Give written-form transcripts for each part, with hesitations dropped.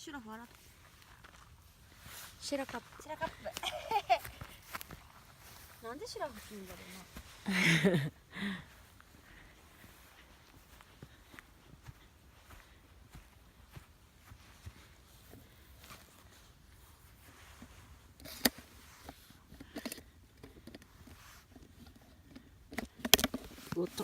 シュラフ洗っシェラカップなんでシュラフって言うんだろうなおっと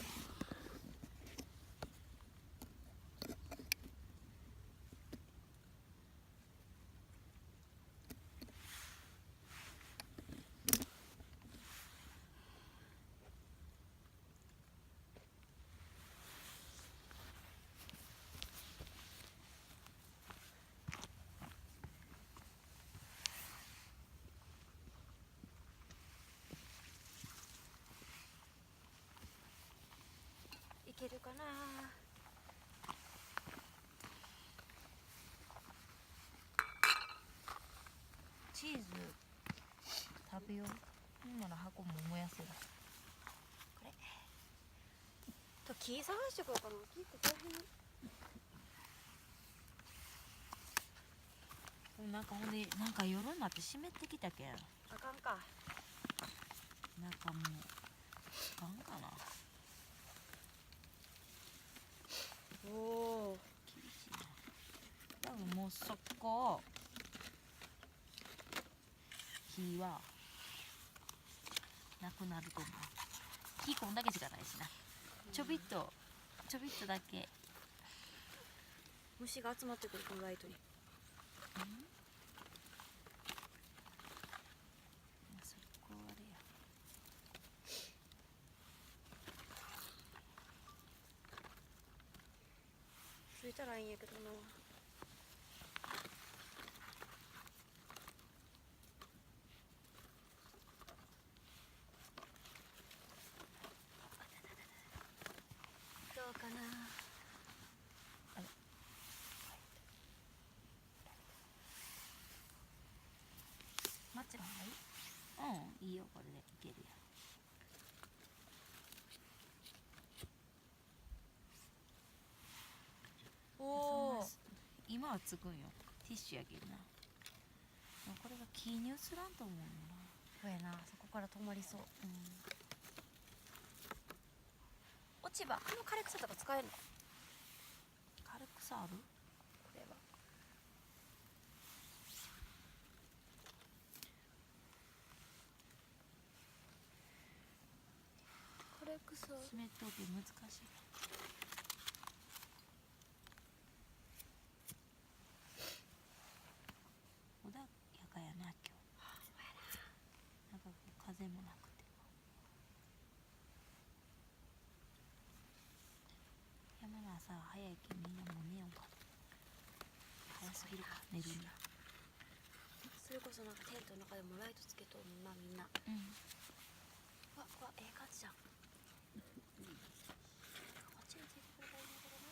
いけるかな。チーズ食べよう。今の箱も燃やせだ。これと木探してこようかな。木ここら辺になんかほんでなんか夜になって湿ってきたけん。あかんか。なんかもうあかんかな。おお厳しいな。多分もうそこ火はなくなると思う。火こんだけしかないしな。ちょびっとだけ。虫が集まってくるこのライトに。そこあれや。ついたらいいんやけどな。どうかな。マッチがない？うん、いいよこれでいけるよ。おお今はつくんよ。ティッシュやけんな。でもこれが気に移らんと思うよな。そうやな。そこから止まりそう。うん。落ち葉、この枯れ草とか使えるの？軽くさある？これは枯れ草。湿っとけ難しい。穏やかやな今日。なんかこう風もなくて。山の朝早いけんみんなもう寝ようか。早すぎるか寝るには。それこそなんかテントの中でもライトつけとんなみんな。うん。うわええ感じじゃん。こっちについてくれたらいいんだけどな。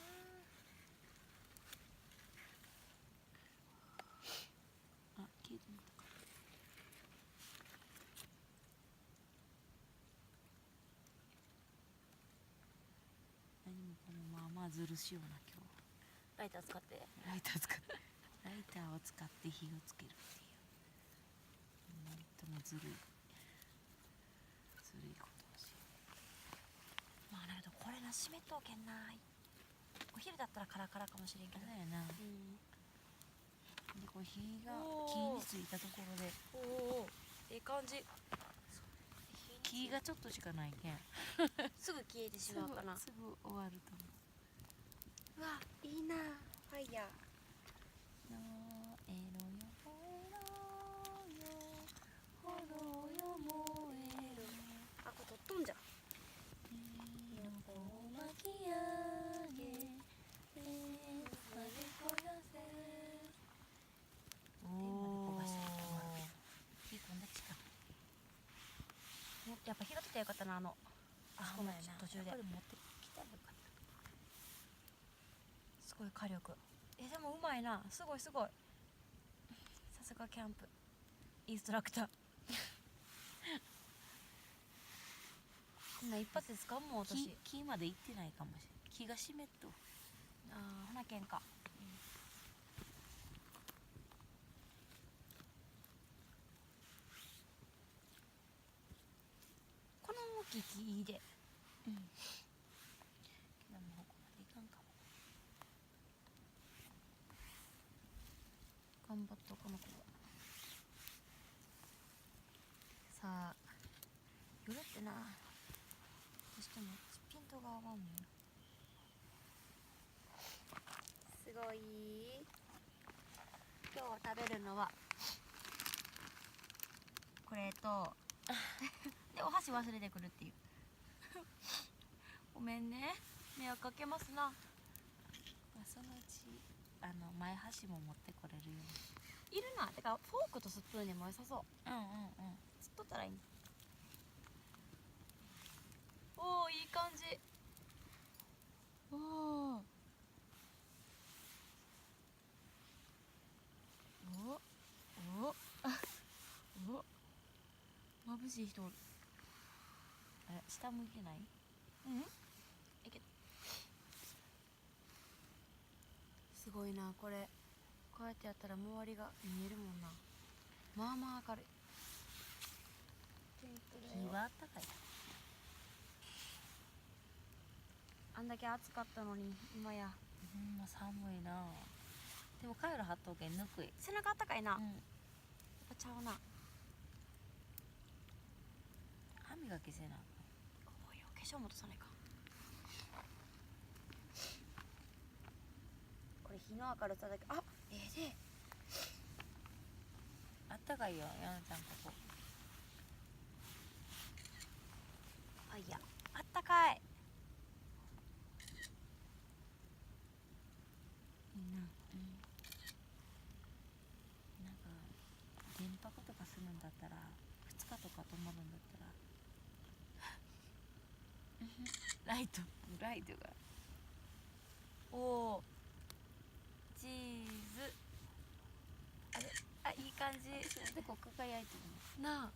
あ、消えてみたか。何もこのまあまあずるしような今日。ライター使ってライターを使って火をつけるっていう。なんともずるいことをしよまあだけどこれな湿っとうけんな。お昼だったらカラカラかもしれんけう。ど。だよな。うんでこう火がおー木についたところでおおええ感じ。木がちょっとしかないけんすぐ消えてしまうかな。すぐ終わると思う。うわいいなファイヤー。燃えろよ燃えろよ炎よ燃えろ。あこれ取っとんじゃん。火の粉を巻き上げ天まで焦がせ。天まで焦がしたら止まる。火こんだけしかない。やっぱ火が出たらよかったな。あほんまやな。途中でやっぱり持ってきたらよかった。すごい火力。でもうまいな。すごいすごい。さすがキャンプインストラクターこんな一発で使うもん私。木まで行ってないかもしれない。木が湿っと。ああ花けんか。ききいいで。うん。けどもうここまでいかんかも。頑張っとこの子は。さあ夜ってな、どうしてもピントが合わんもん。すごい。今日食べるのはこれとでお箸忘れてくるっていうごめんね、迷惑かけますな。まあそのうち前箸も持ってこれるよいるな。てかフォークとスプーンでも良さそう。うに。うんうんうん。つっとったらいいね。おお、いい感じ。おおおおお、眩しい人おる。あれ下向いてない？うん、いけた。すごいなこれ。こうやってやったら周りが見えるもんな。まあまあ明るい。日はあったかい。あんだけ暑かったのに今や。まあ寒いな。でもカイロ貼っとけんぬくい。背中あったかいな。やっうん。ぱちゃうな。歯磨きせな。おいよ、化粧も落とさないか。これ日の明るさだけ、あ、ええで。あったかいよ、やなちゃんここ。あ、いや、あったかい。いいな。うん。なんか電泊とかするんだったら2日とか泊まるんだったらライト。ライトがおお。チーズ。あれ、あ、いい感じ。でここ輝いてるなあ。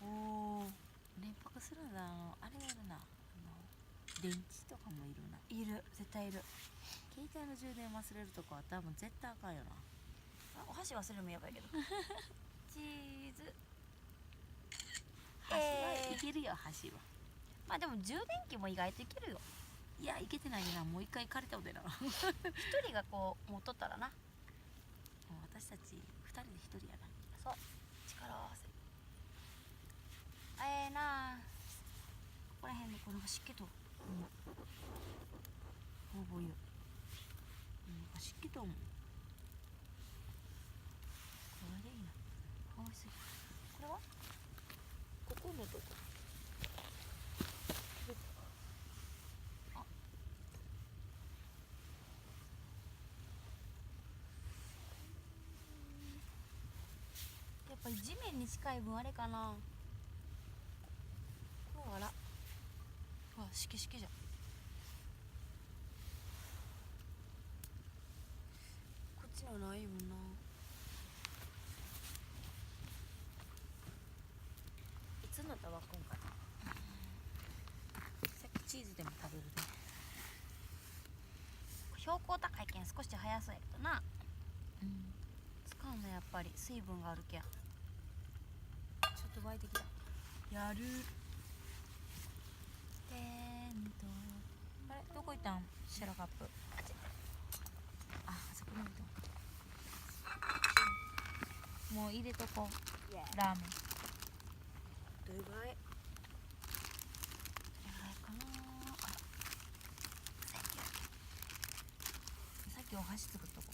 おお。の。連泊するんだ。あれやるな、電池とかもいるな。いる、絶対いる。携帯の充電忘れるとかは多分絶対あかんよな。あ、お箸忘れるもやばいけど。チーズ。箸はいけるよ、箸は。まあでも充電器も意外といけるよ。いやいけてないな、もう一回借りたことやな。もう一人がこう持っとったらな。私たち2人で1人やな。そう、力を合わせ。あ、ええなあ。ここら辺でこの湿気と、ほぼよ。湿気と思う。これでいいな。合わせすぎ。これはここのとこ。あ、やっぱり地面に近い分あれかな。ほら、うわ、しけしけじゃん。こっちのないもんな。いつになったら沸くんかな。さっきチーズでも食べるで。標高高いけん少し早そうやけどな。うん。使うのやっぱり水分があるけん。ちょっと沸いてきた。やる。テント。あれどこ行ったん、シェラカップ。あそこに置いとく。もう入れとこう。ララーメン。どれぐらい？どれぐらいかな。あら、さっきお箸作っとこ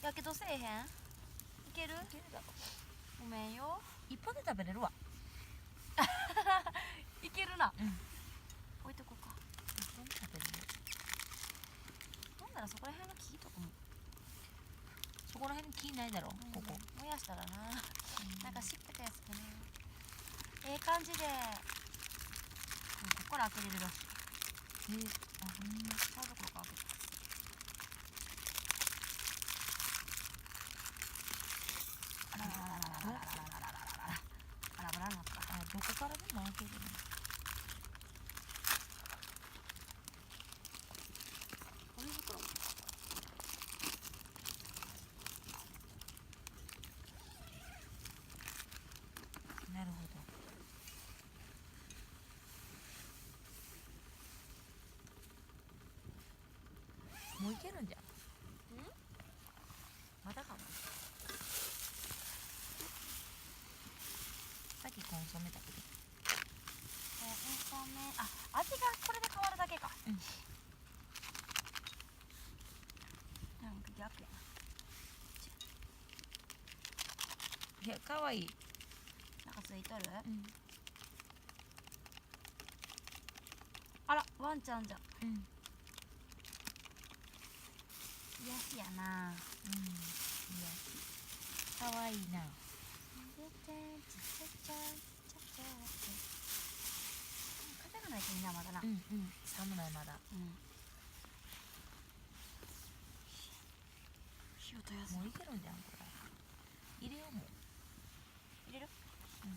やけどせえへん？いける？う。いけるだろ。ごめんよ。一本で食べれるわ。いけるな。うん。置いとこうか。一本で食べれる。なんならそこら辺の木とかも、そこら辺に木ないだろ、ここ。燃やしたらな。なんかしっぺたやつかな。ええ感じで。ここから開けれるらしい。あ、ほんま。そういうところから開けて。あらららららららららららら。バラバラになった。あ、どこからでも開けれるの。ゴミ袋も。るんじゃん。まだかも。さっきコンソメ食べて。コンソメ、あ、味がこれで変わるだけか。うん。なんか逆やいや、かわいい。な。なんかついとる、うんあら、ワンちゃんじゃん。うん癒やしやな。いや、かわいいな。風がないといいな、まだな。うんうん、寒ないまだ。火を絶やす。もういけるんじゃんこれ。入れようもう。入れる？うん。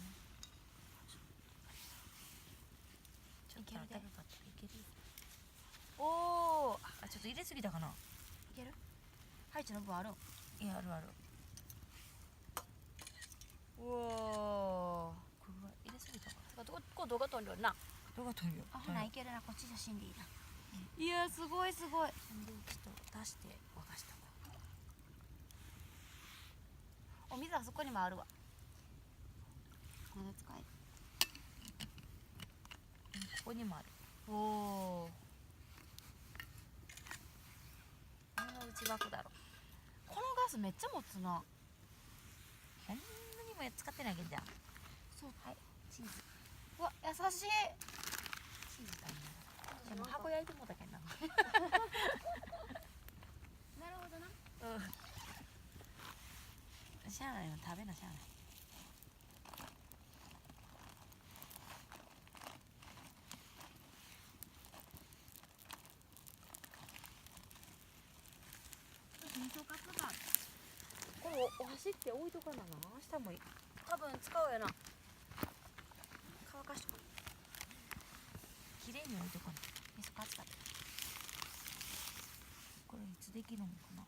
ちょっと暖かかったらいける。おお。あ、ちょっと入れすぎたかな。いける？ハイチの分ある？いや、あるある。おお。これは入れすぎたかな。こう動画撮るよな。どうが取るよ。あ、ほな、いけるな。こっち写真でいいな。いや、すごいすごい。でちょっと出して沸かしたわ。お水はそこにもあるわ。これで使える。ここにもある。おお。こんな内箱だろ。このガスめっちゃ持つな。こんなにも使ってないけんじゃん。そう。はい、チーズ。うわ、優しい。チーズだね。でも箱焼いてもうたけんな。なるほどな。うん。しゃあないよ、食べなしゃあない。味噌カツがこれお箸って置いとかなの。明日もいい。多分使うやな。乾かしとく。綺麗に置いとかな。味噌カツだって。これいつできるのかな。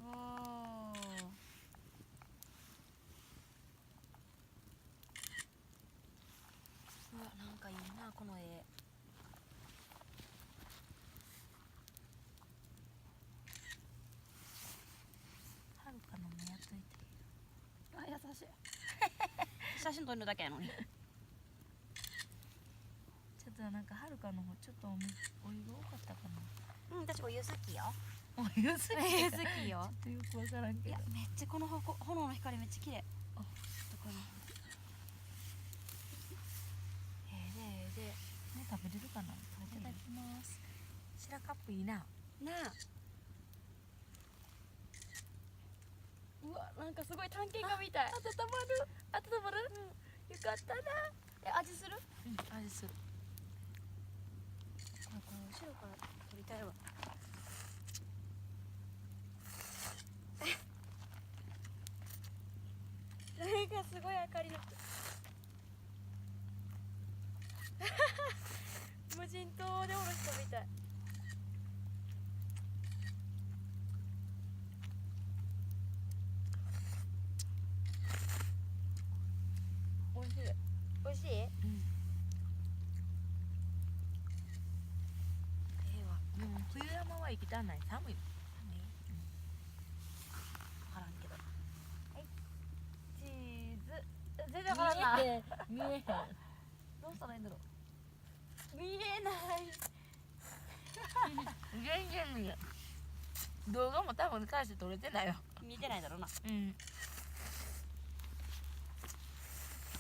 おお。うわ、なんかいいな、この絵。はるかのもやっといて。あ、優しい。写真撮るだけやのに。ちょっとなんかはるかの方ちょっとお湯が多かったかな。うん、私お湯好きよ。お湯好きか。好きよ。ちょっとよくわからんけど。いや、めっちゃこの炎の光めっちゃ綺麗。あ、ちょっとこの。で。もう食べれるかな。いただきます。白カップいいな。なあ。うわ、なんかすごい探検家みたい。温まる。温まる。うん、よかったな。味する？うん、味する。この後ろから撮りたいわ。なんかすごい明かりの無人島でおる人みたい。おいしい。おいしい？うん。わ。もう冬山は行きたない。寒い。わからんけど。はい。チーズ。全然わからんな。見えへん。どうしたらいいんだろう。見えない。全然見えん。動画も多分返して撮れてないよ。見てないだろうな。うん。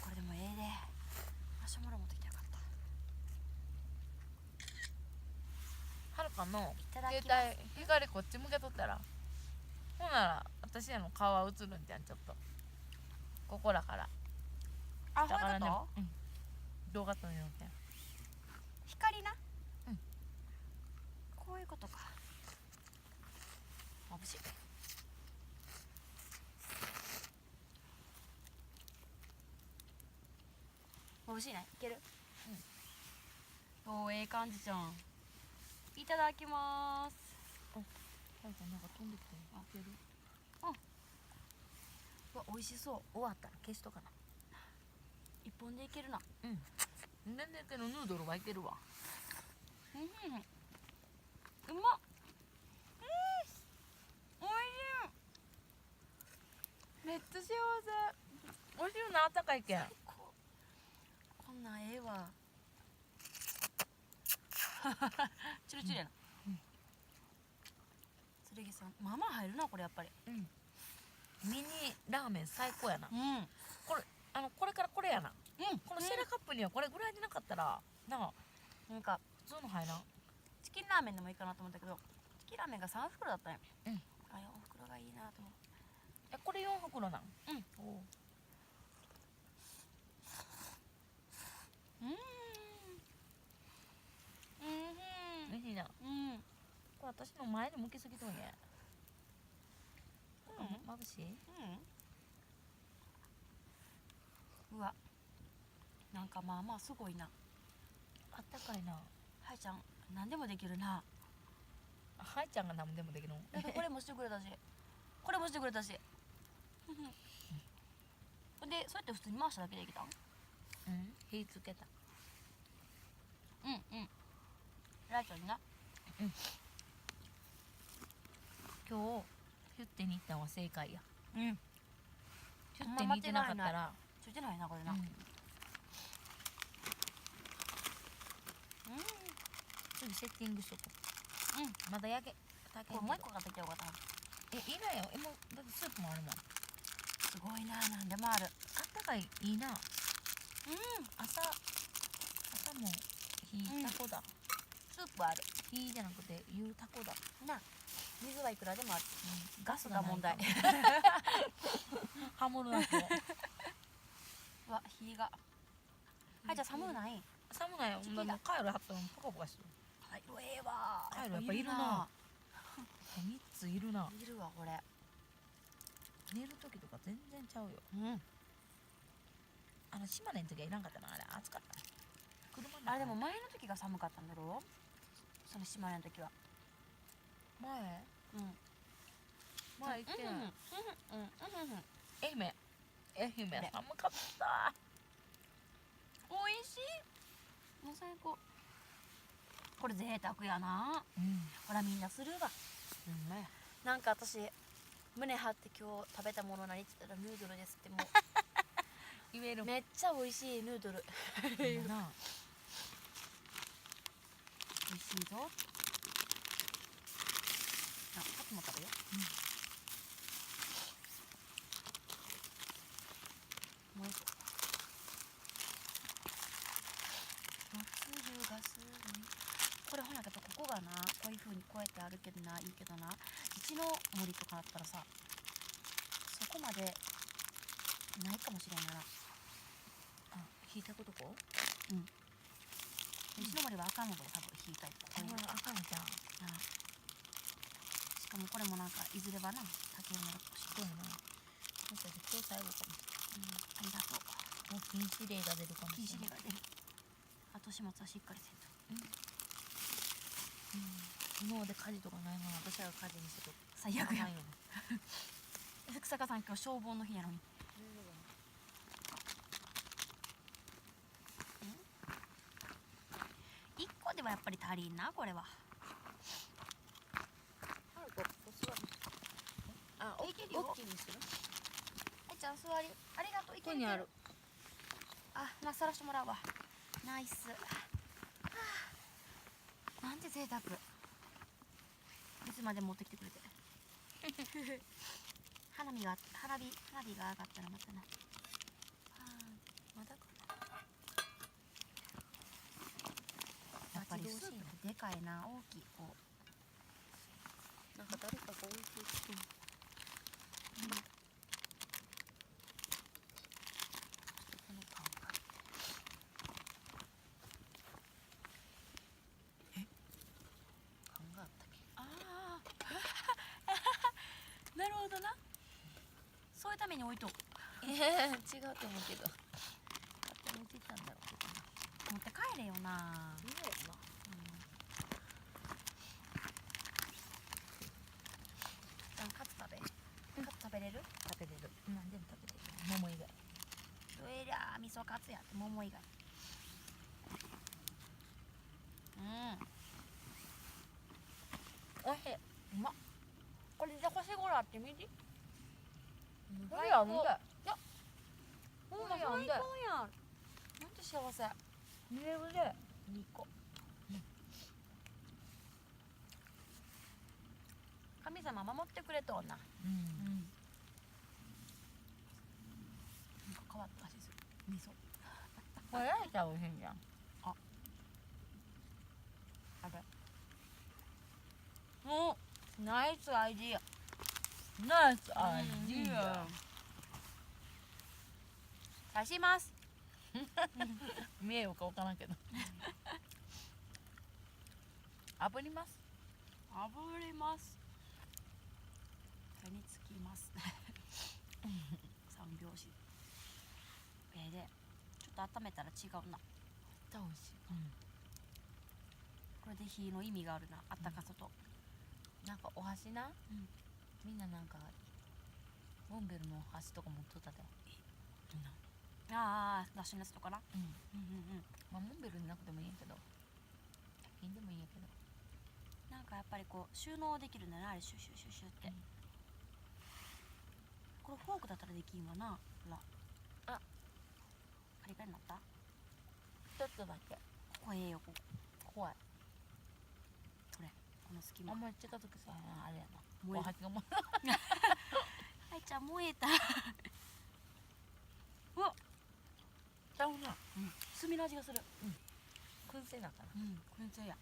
これでもええで。マシュマロ持ってきてよかった。はるかのいただき携ます。帯光こっち向けとったら、ほんなら私らの顔は映るんじゃん。ちょっとここだから。あ、だからね、そういうこと？うん、動画撮るよみたいな。光な。うん。こういうことか。眩しい。眩しいね。いける？うん。おー、ええ感じじゃん。いただきまーす。なんか飛んできていける？うわ、美味しそう。終わったら消しとかな。一本でいけるな。うん。全然けどヌードルはいけるわ。うん。うまっ。めっちゃ幸せ。おいしいな、あったかいけん。こんなんええわ。チルチルやな。剣さんまあまあ入るなこれやっぱり。ミニラーメン最高やな。うんこれこれからこれやな。うん。このシェラカップにはこれぐらいでなかったらなあ、なんか普通の入らん。チキンラーメンでもいいかなと思ったけど、チキンラーメンが3袋だったんよ。うん。あ、4袋がいいなと思って。これ4袋なん。うん。おう。美味しいな。これ私の前に向きすぎとんや。まぶしい。うわ、なんかまあまあすごいな。あったかいな。はいちゃん何でもできるな。はいちゃんが何でもできるの。だってこれもしてくれたしこれもしてくれたしほんでそうやって普通に回しただけでいけたん。火つけた。ライトにな。今日ヒュッテに行ったのは正解や。うん。ヒュッテに行ってなかったらついてないなこれな。次セッティングしとこう。まだ焼けたけこれもう一個買ってきてよかった。いいなよ。もうだってスープもあるもん。すごいな、なんでもある。あったかい、いいな。朝も火タコだ。スープある火じゃなくて湯タコだな。水はいくらでもある。ガガスが問題。ハモるなと。うわ、火が。はい、じゃあ寒うない。寒ないよ。もうカイロ貼ったのポカポカしてる。はい、ええわ。カイロやっぱいるな。3ついるな。いるわこれ。寝る時とか全然ちゃうよ。島根の時はいらんかったな。あれ暑かった。車の中あれでも前の時が寒かったんだろう。その島根の時は。前行ってない。愛媛寒かった。美味しい。もう最高。これ贅沢やな。ほらみんなするわ。なんか私胸張って今日食べたもの何って言ったらヌードルですってもう言える。めっちゃ美味しいヌードル。いいな。美味しいぞ。あ、カツも食べよう。もう一個。夏がする。これほんやけどここがな、こういう風にこうやってあるけどな、いいけどな、うちの森とかだったらさ、そこまでないかもしれんよな。引いたことこ。うちの森はあかんのだよ多分引いたりとか。あかんじゃん。しかもこれもなんかいずれはな竹になるかもしれない。もしかして今日最後かも。ありがとう。もう禁止令が出るかもしれない。禁止令が出る。後始末はしっかりせんと。今まで火事とかないの。私が火事にする。最悪や。福坂さん今日消防の日やのに。1個ではやっぱり足りんなこれは。大きいにする。ちゃん座りありがとう。いけるここにある。あ、まあさらしてもらうわ。ナイス。なんて贅沢。いつまで持ってきてくれて。花火が上がったらまたな。まだかやっぱりスープってでかいな、大きい。こうなんか誰かが置いてる。この缶が。缶があったっけ。ああなるほどな。そういうために置いとく。違うと思うけど。勝手に置いていったんだろうけどな。持って帰れよな。カツ食べ。カツ食べれる？食べれる。何でも食べれる。桃以外。そりゃ味噌カツやって桃以外。おいしい。うまっ。これじゃ星ごろあってみて。これやんで。いや、ほんまこれやんで。最高やん。なんて幸せ。見れるで。2個。神様守ってくれとんな。うんなんか変わった味する。味噌。これ焼いたら美味しいんじゃん。あれ。もうナイスアイディア。ナイスアイディア。刺します。見えようかわからんけど。炙ります。炙ります。手につきます。三拍子。で、ちょっと温めたら違うな。美味しい。これで火の意味があるな。あったかさと。なんかお箸な、んみんななんかモンベルのお箸とか持っとったで。ああ、だしのやつとかな。うん。うん。まあモンベルになくてもいいんやけど、100均でもいいんやけど。なんかやっぱりこう収納できるんだよな、あれシュシュシュシュって。これフォークだったらできんわな。ほら。あ、カリカリになった。ちょっとだけ。ここええよ、ここ。怖い。これ、この隙間。あんまり近づくさ、あれやな。燃えお箸が燃はいちゃん燃えた。うわ、ちゃうな。炭の味がする。燻製だから。燻製や。っ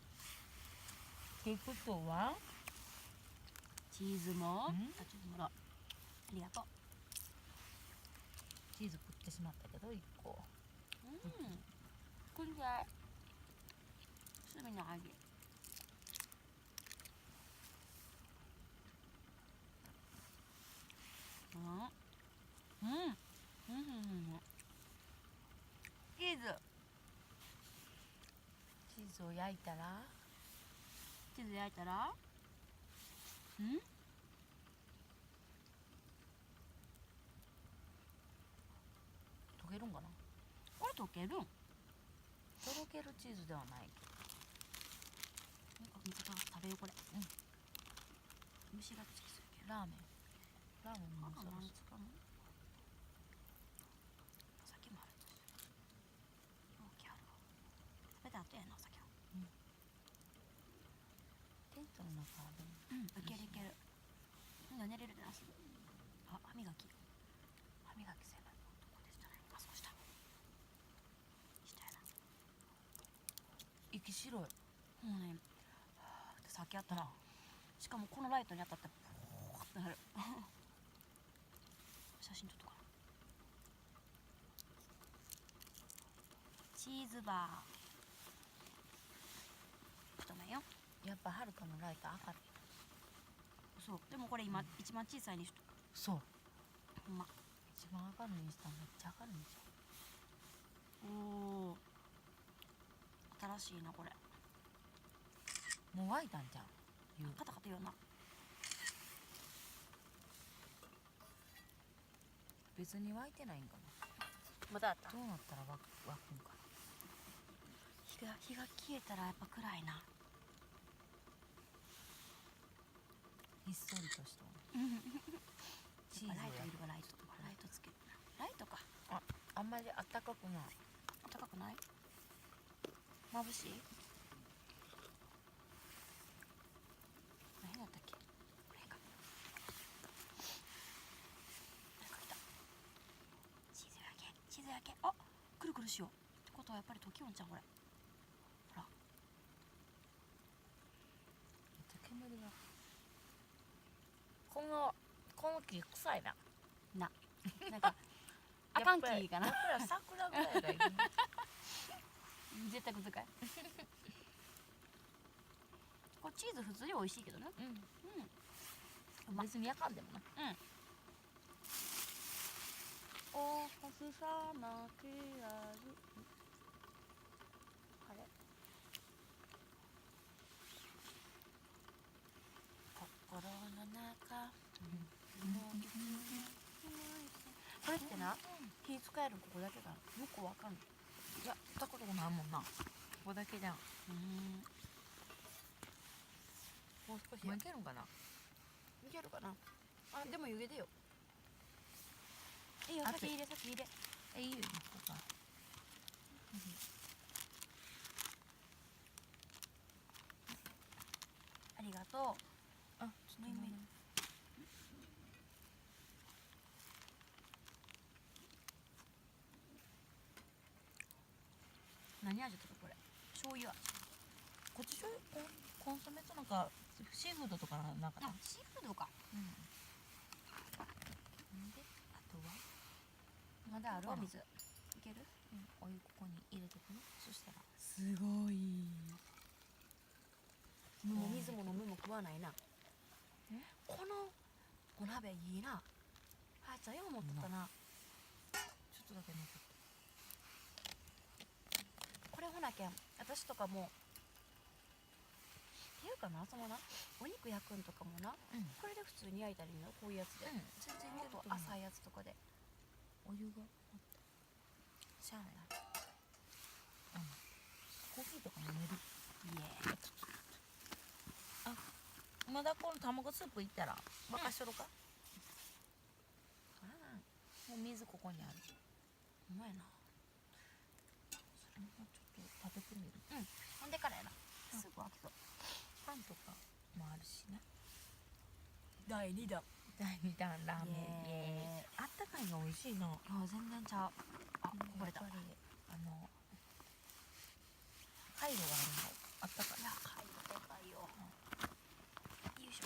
てことは、チーズも。うんチーズもだ。ありがとう。チーズ食ってしまったけど1個。燻製。炭の味。チーズ。チーズを焼いたら、チーズ焼いたら。溶けるんかな。これ溶けるん。なんかとろけるチーズではないけ見方が食べようこれ。虫がつきすぎる。ど。ラーメンもそろ何そろ。使うの。お酒もあるとし。容器あるわ。食べた後やな、お酒は。テントの中でもいけるいける。みんな寝れるでなす。あ、歯磨き。歯磨きせない。どこでしたね。あ、そうした。したやな。息白い。もうね、はぁってさっきやったら、しかもこのライトに当たってポーってなる。写真撮っとかな。チーズバー。太麺よ。やっぱはるかのライト明るい。そう。でもこれ今、一番小さいにしとく。そう。ほんま。一番明るいにしたらめっちゃ明るいんじおお。新しいなこれ。ゃん。もう沸いたんじゃん。カタカタ言うな。別に沸いてないんかな。まだあった。どうなったら沸くんか火が消えたらやっぱ暗いな。な。ひっそりとしたチーズライトやいるわ。ライトつける。ライトか。あんまりあったかくない。高くない。眩しい。何だったっけ。これか。なんか来た。チーズ焼け。あ、くるくるしよう。ってことはやっぱり溶きおんちゃんこれ。ほら。めっちゃ煙が。この木臭いな。なんかあかんきかな。やっぱり桜ぐらいがいい。絶対くずかい。これチーズ普通に美味しいけどね。うまっ。別に焼かんでもな。お星様きらり。あれ。心の中。これってな、火使えるここだけがよくわかんない。いや、したことないもんな。ここだけじゃん。もう少しもういけるんかな。いけるかな。あ、でも湯気でよ。いいよ、熱い先入れ先入れ。いいよ、ここから。ありがとう。あ、ちょっとむいむい何味とかこれ？醤油味。こっち醤油コンソメとなんかシーフードとかなんかあ、シーフードか。うん。で、あとは、まだあるここかなお水。いける？お湯ここに入れてくね。そしたら、すごい。もう水も飲むも食わないな。このお鍋いいな。はやちゃんよう持っとったな。ちょっとだけ残って。これほなけん私とかもっていうかな、そのなお肉焼くんとかもな、うん。これで普通に焼いたりな、こういうやつで、うん、全然もっと浅いやつとかで。お湯がしゃあないな。コーヒーとか飲める。イエーイ。まだこの卵スープいったら沸かしとろうか。もう水ここにある。うまいな。それもちょっと食べてみる。ほんでからやな、すぐ飽きそう。パンとかもあるしな。第2弾。第2弾ラーメン。イエーイ。あったかいの美味しいな。あ、全然ちゃう。あ、こぼれた。やっぱり回路があるの。あったかい。いや、貝がでかいよ。よいしょ。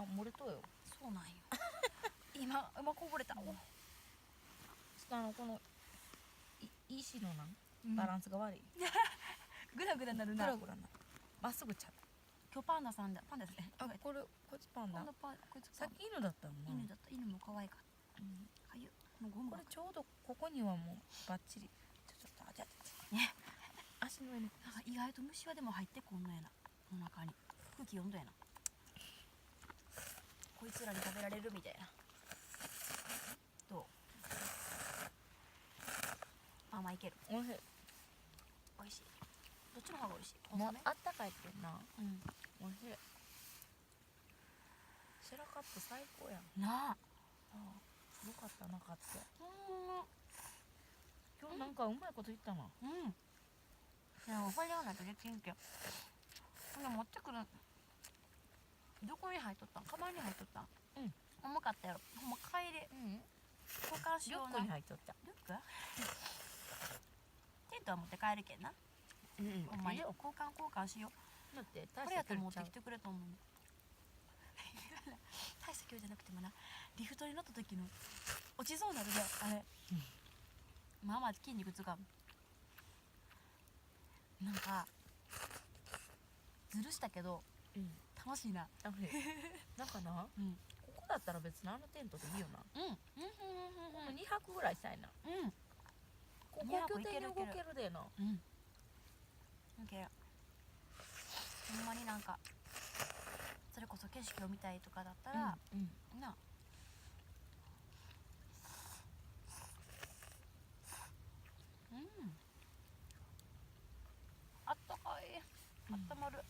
あ、漏れとうよ。そうなんよ。今こぼれた。この石のうんバランスが悪い。グラグラなるな。グラグラな。まっすぐちゃう。今日パンダさんだ。パンダですね。あ、こっちパンダ。こいつさっき犬だったのな。犬だった。犬も可愛かった。かゆ。もうゴムこれちょうどここにはもうバッチリ。ちょっとあ、じゃあね。足の上に。なんか意外と虫はでも入ってこんのやな。この中に空気読んだやな。こいつらに食べられるみたいな。どう？パンはいける。おいしい。美味しい。どっちの方が美味しい？コンもうソメ？あったかいってんな。うん。おいしい。シェラカップ最高やん。なあ。よかったなかって。う今日なんかうまいこと言ったな。ん。でもこれではないとできんけん。ほんで持ってくる。どこに入っとったん？カバンに入っとったん？うん。重かったやろ。ほんま帰り交換しリュックような。に入っとった。リュック？テントは持って帰るけんな。ほんまにいいよ。交換しよう。だってこれやったら持ってちゃうきてくれと思うね。大した距離じゃなくてもな、リフトに乗った時の落ちそうになるね、あれ。まあまあ筋肉つかむ。なんかずるしたけどうん。楽しいな。なんかな、うんここだったら別にあのテントでいいよな。うんこの2泊ぐらいしたいな。うんここ2泊拠点に動いけるけるでな。うんオッケー。ほんまになんかそれこそ景色を見たいとかだったら、うん。なあったかい。あったまる。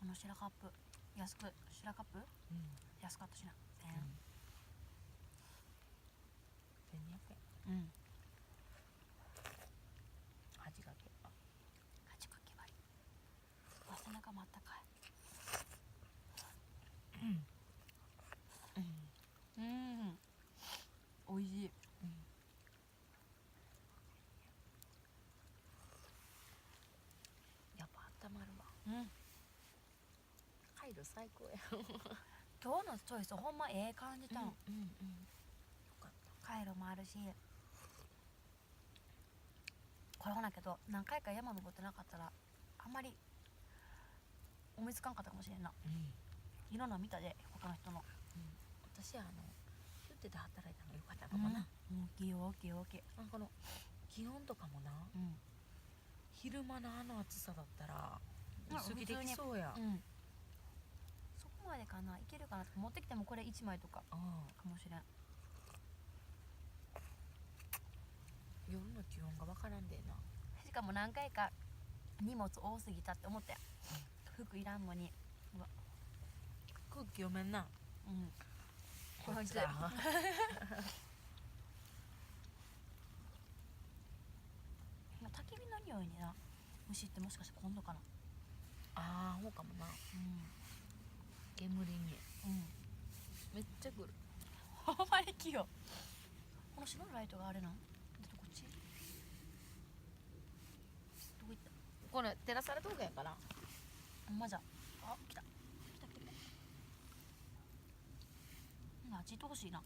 このシラカップシラカップ安かったしな。1200円。うん味がけ。8かけばり。背中もあったかい。おいしい。やっぱ温まるわ。回路最高や。今日のチョイスほんまええ感じたん。よかった。回路もあるし、これほなけど何回か山登ってなかったらあんまり思いつかんかったかもしれんな。いろんな見たで他の人の。私ヒュッテで働いたのよかったかもな。大きいよ大きいよ大きい。この気温とかもな、昼間のあの暑さだったら過ぎてきそうや。そこまでかな、いけるかな。持ってきてもこれ1枚とかかもしれん。夜の気温がわからんでな。しかも何回か荷物多すぎたって思ったやん。服いらんのに。うわ、空気読めんな。こいつあ焚き火の匂いにな、虫ってもしかして今度かな。あー、ほうかもな。煙にめっちゃくる。ほんまに器用。この白いライトがあれなん？こっち？どこ行った？これ照らされとくやんかな。ほんまじゃ。あ、来た。来た来た来た。あっち行ってほしいな。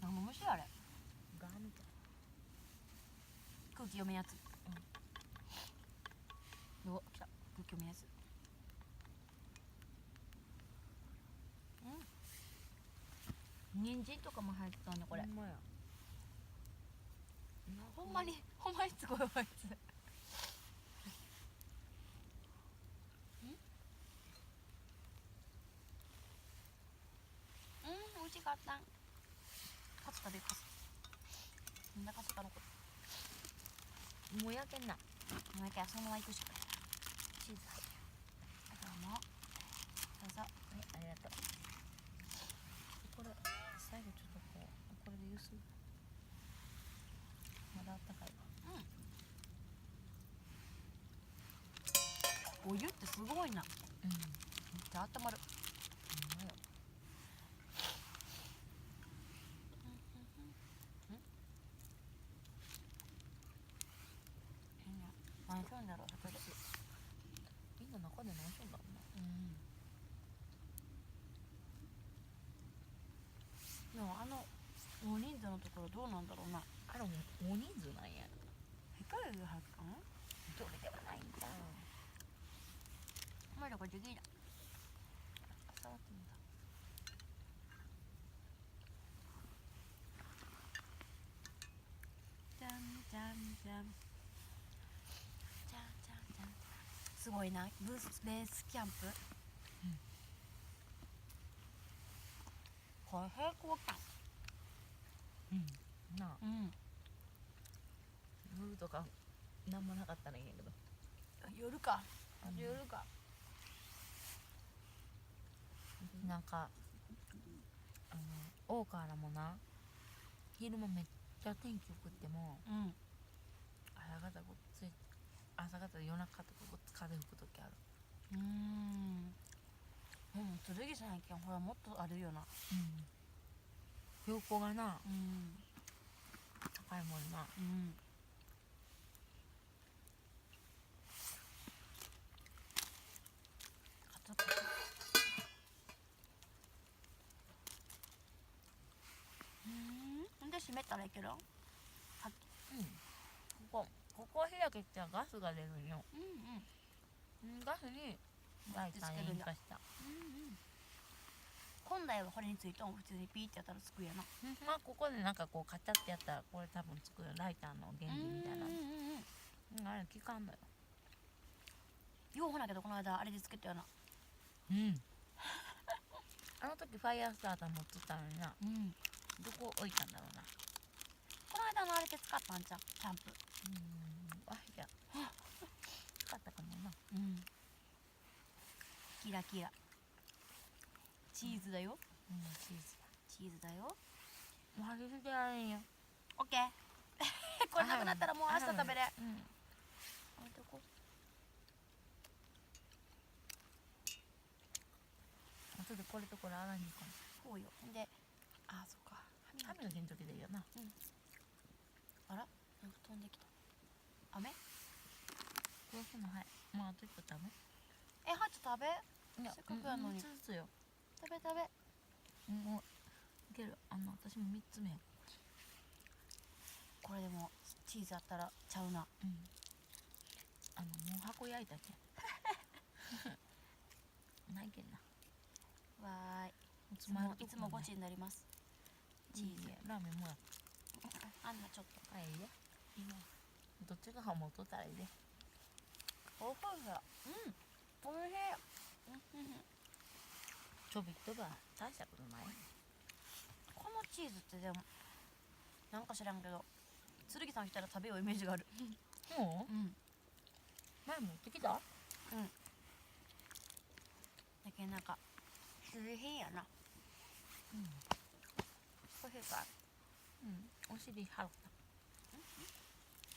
何の虫あれ？ガーみたい。空気読めんやつ。お、来た。空気読めんやつ。人参とかも入ってたんだこれ。ほんまや。ほんまにすごいわあいつ。美味しかった。カツ食べるカツ。みんなカツ食べる。もう焼けんな。もう一回そのまま行くしかない。チーズ入ってる。どうも。どうぞ。はい、ありがとう。これ最後ちょっとこれでゆすぐ。まだあったかいわ。お湯ってすごいな。めっちゃ温まる。ほんまよ。何しようんだろう、それで。みんな中で何しようんだろうな。でも大人数のところどうなんだろうな。あれも大人数なんや。光るはずかな。どれではないんだ。お前らこれできいだ。触ってみた。じゃんじゃんじゃん。じゃんじゃんじゃん。すごいな、ベースキャンプ。これ平行か。なあ、夜とかなんもなかったらいいんやけど。夜か。夜か。なんか大川原もな、昼間めっちゃ天気よくっても朝方夜中とかごっつ風吹く時ある。剣山やけんほらもっとあるよな。標高がな、高いもんな。ほんで閉めたらいける？ここ日焼けしたらガスが出るんよ。ガスにライターに引火した。本来はこれについても普通にピーってやったらつくやな。まあここでなんかこうカチャってやったらこれ多分つくよ。ライターの原理みたいな。あれ効かんのよ。ようほなけどこの間あれでつけたよな。あの時ファイヤースターター持ってたのにな。どこ置いたんだろうな。この間のあれで使ったんじゃん、キャンプ。いや使ったかもな。キラキラ。チーズだよ。チーズだよ。もう外してやれんよ。オッケー。これなくなったらもう明日食べれ。置いとこう。後でこれとこれ洗いに行こう。そうよ。で、あ、そっか。歯磨きの時でいいよな。あら、なんか飛んできた。雨？こうすんの、はい。もうあと1個食べ。ハチ食べ？いや、せっかくやのに。 3つずつよ。食べ。もういける。私も3つ目。これでもチーズあったらちゃうな。もう箱焼いたけんないけんな。わーい。いつも5時になります。チーズ。ラーメンもや。あんなちょっと。いいね。どっちがもう取ったらいいで。おいしい。おいしい。ちょびっとが大したことない。このチーズってでもなんか知らんけど剣さん来たら食べようイメージがある。もううん前持ってきた？だけどなんか通品やな。コーヒーか。お尻払っ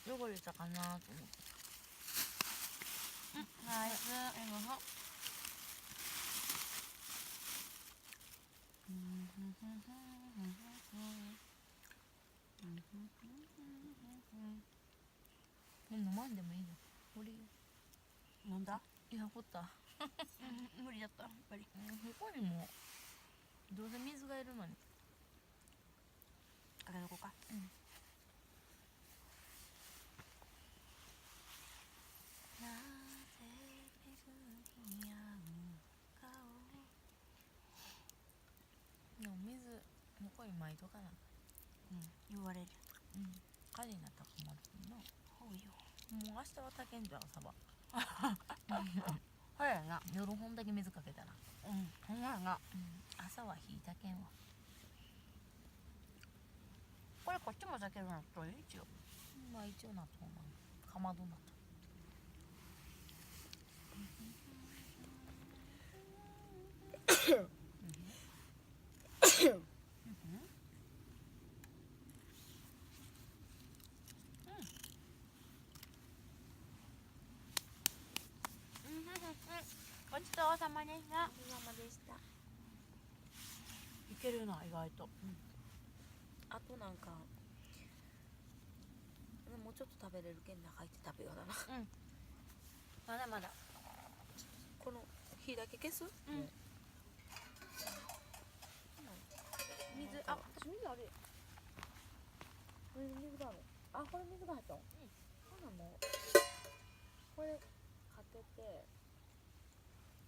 た汚れたかなと思って。ナイス。飲まんでもいいよ。これ飲んだ？いや、ほった。無理だったやっぱり。ここにもどうせ水がいるのに。かけとこうか。なぜ巡り合うかでも水ここに巻いとかな。言われる。火事になったら困るな。ほうよ。もう明日は炊けんじゃん、サバ。ほやな。夜ほんだけ水かけたら。ほんまやな。朝は火炊けんわ。これこっちも炊けるのと一応。まあ一応なと思う。かまどなと。ごちそうさまでした。お疲れ様でした。いけるな意外と。あとなんかもうちょっと食べれるけん中入って食べようだな。まだまだ。この火だけ消す？水、あ、私水あるよ。これ水がある。あ、これ水が入ったの？そうなの？これかけて、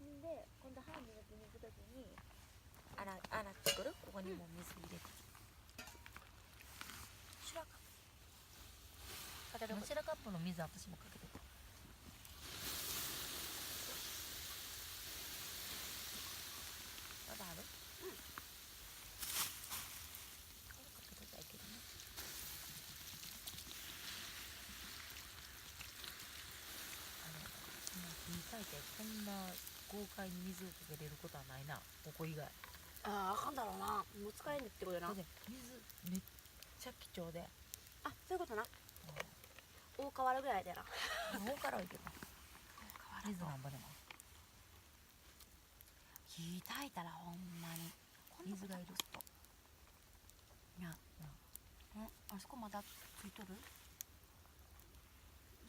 んで今度歯磨きに行くときに洗ってくる。ここにも水入れて。白か。かけとこ。白カップの水私もかけてく。まだある？これかけときゃいけるね。火炊いてこんな豪快に水をかけれることはないな、ここ以外。あかんだろうな。もう使えんってことやな。だって水めっちゃ貴重で。あ、そういうことな。大河原ぐらいだな。大からいけど水なんぼでも火炊いたらほんまに水がいる。いや、あそこまだついとる？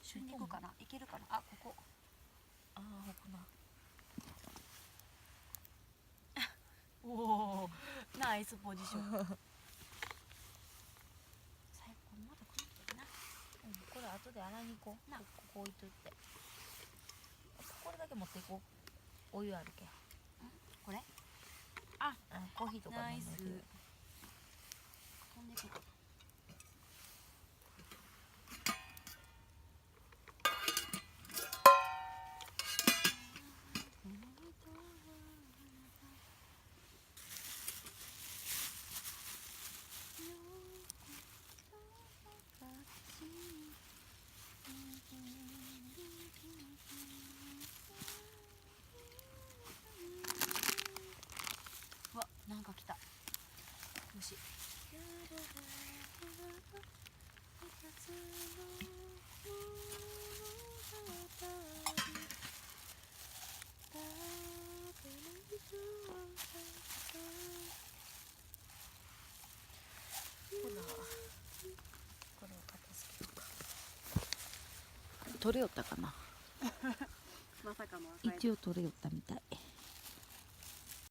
瞬肉かな？いけるかな？あ、ここ。ああ、ほこな。おお、ナイスポジション。最高まだ来るけどな。これ後で洗いに行こう。な、ここ置いといて。これだけ持っていこう。お湯あるけ。これ？あ、コーヒーとかナイス。飲んでる。飛んでくる。うわ、なんか来た。虫。ほな、これを片付けようか。取れよったかな。まさかの。一応取れよったみたい。